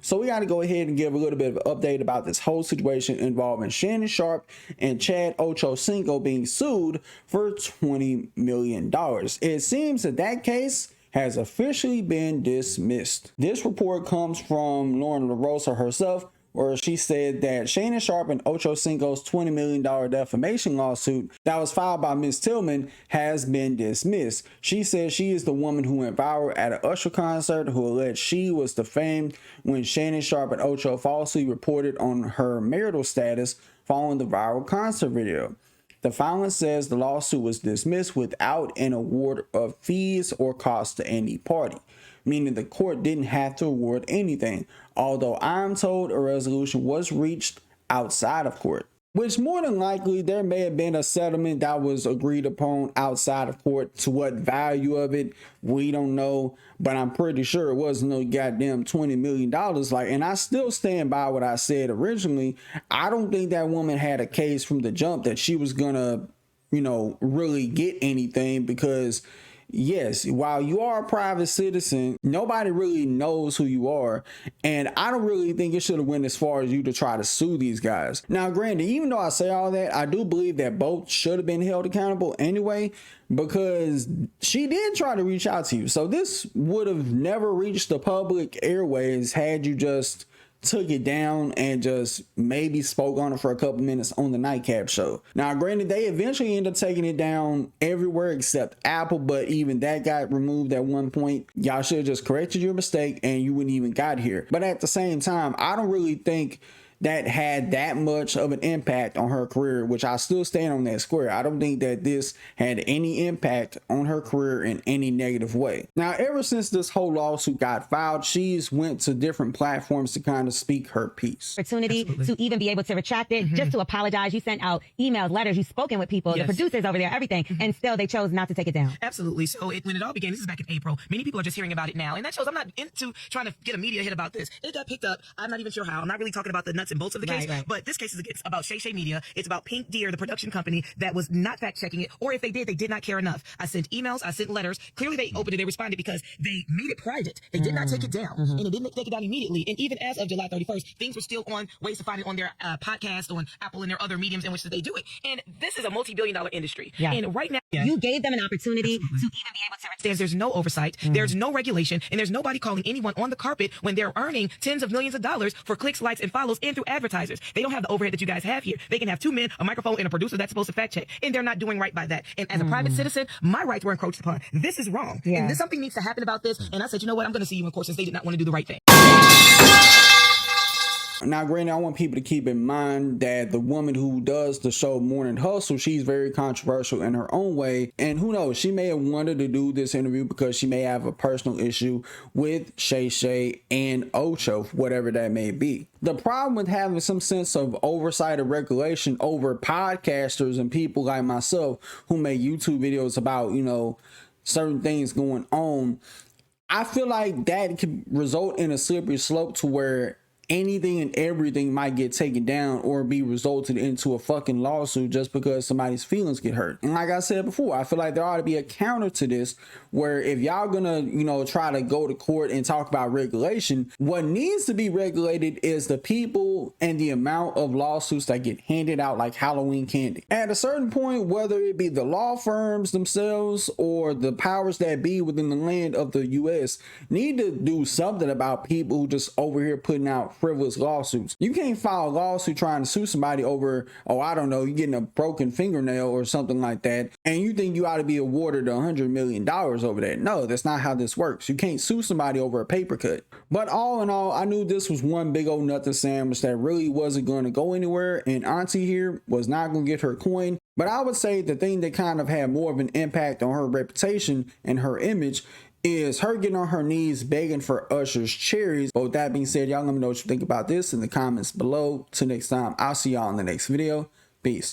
So we got to go ahead and give a little bit of an update about this whole situation involving Shannon Sharpe and Chad Ochocinco being sued for $20 million. It seems that case has officially been dismissed. This report comes from Lauren LaRosa herself, where she said that Shannon Sharpe and Ochocinco's $20 million defamation lawsuit that was filed by Ms. Tillman has been dismissed. She says she is the woman who went viral at an Usher concert who alleged she was defamed when Shannon Sharpe and Ocho falsely reported on her marital status following the viral concert video. The filing says the lawsuit was dismissed without an award of fees or costs to any party, meaning the court didn't have to award anything, although I'm told a resolution was reached outside of court, which more than likely there may have been a settlement that was agreed upon outside of court. To what value of it, we don't know, but I'm pretty sure it wasn't no goddamn $20 million. And I still stand by what I said originally. I don't think that woman had a case from the jump that she was gonna, really get anything, because yes, while you are a private citizen, nobody really knows who you are, and I don't really think it should have went as far as you to try to sue these guys. Now, granted, even though I say all that, I do believe that both should have been held accountable anyway, because she did try to reach out to you. So this would have never reached the public airways had you just took it down and just maybe spoke on it for a couple minutes on the Nightcap show. Now, granted, they eventually ended up taking it down everywhere except Apple, but even that got removed at one point. Y'all should have just corrected your mistake and you wouldn't even got here. But at the same time, I don't really think that had that much of an impact on her career, which I still stand on that square. I don't think that this had any impact on her career in any negative way. Now, ever since this whole lawsuit got filed, she's went to different platforms to kind of speak her piece. Opportunity to even be able to retract it, just to apologize. You sent out emails, letters, you've spoken with people, the producers over there, everything, and still they chose not to take it down. Absolutely. So when it all began, this is back in April, many people are just hearing about it now, and that shows I'm not into trying to get a media hit about this. It got picked up. I'm not even sure how. I'm not really talking about the nuts and bolts of the case, but this case is about Shay Media. It's about Pink Deer, the production company that was not fact checking it, or if they did not care enough. I sent emails, I sent letters. Clearly they opened it, they responded because they made it private. They did not take it down, and they didn't take it down immediately. And even as of July 31st, things were still on ways to find it on their podcast, on Apple and their other mediums in which they do it. And this is a multi-billion-dollar industry. And right now, you gave them an opportunity to even be able to. There's no oversight, there's no regulation, and there's nobody calling anyone on the carpet when they're earning tens of millions of dollars for clicks, likes, and follows and through advertisers. They don't have the overhead that you guys have here. They can have two men, a microphone, and a producer that's supposed to fact check, and they're not doing right by that. And as a private citizen, my rights were encroached upon. This is wrong, and something needs to happen about this. And I said, you know what, I'm going to see you in court since they did not want to do the right thing. Now, granted, I want people to keep in mind that the woman who does the show Morning Hustle, she's very controversial in her own way. And who knows, she may have wanted to do this interview because she may have a personal issue with Shay and Ocho, whatever that may be. The problem with having some sense of oversight or regulation over podcasters and people like myself who make YouTube videos about, certain things going on, I feel like that could result in a slippery slope to where anything and everything might get taken down or be resulted into a fucking lawsuit just because somebody's feelings get hurt. And like I said before, I feel like there ought to be a counter to this, where if y'all gonna, try to go to court and talk about regulation, what needs to be regulated is the people and the amount of lawsuits that get handed out like Halloween candy. At a certain point, whether it be the law firms themselves or the powers that be within the land of the US, need to do something about people who just over here putting out frivolous lawsuits. You can't file a lawsuit trying to sue somebody over, I don't know, you getting a broken fingernail or something like that, and you think you ought to be awarded $100 million over that. No, that's not how this works. You can't sue somebody over a paper cut. But all in all, I knew this was one big old nothing sandwich that really wasn't going to go anywhere, and Auntie here was not going to get her coin. But I would say the thing that kind of had more of an impact on her reputation and her image is her getting on her knees begging for Usher's cherries. But with that being said, y'all let me know what you think about this in the comments below. Till next time, I'll see y'all in the next video. Peace.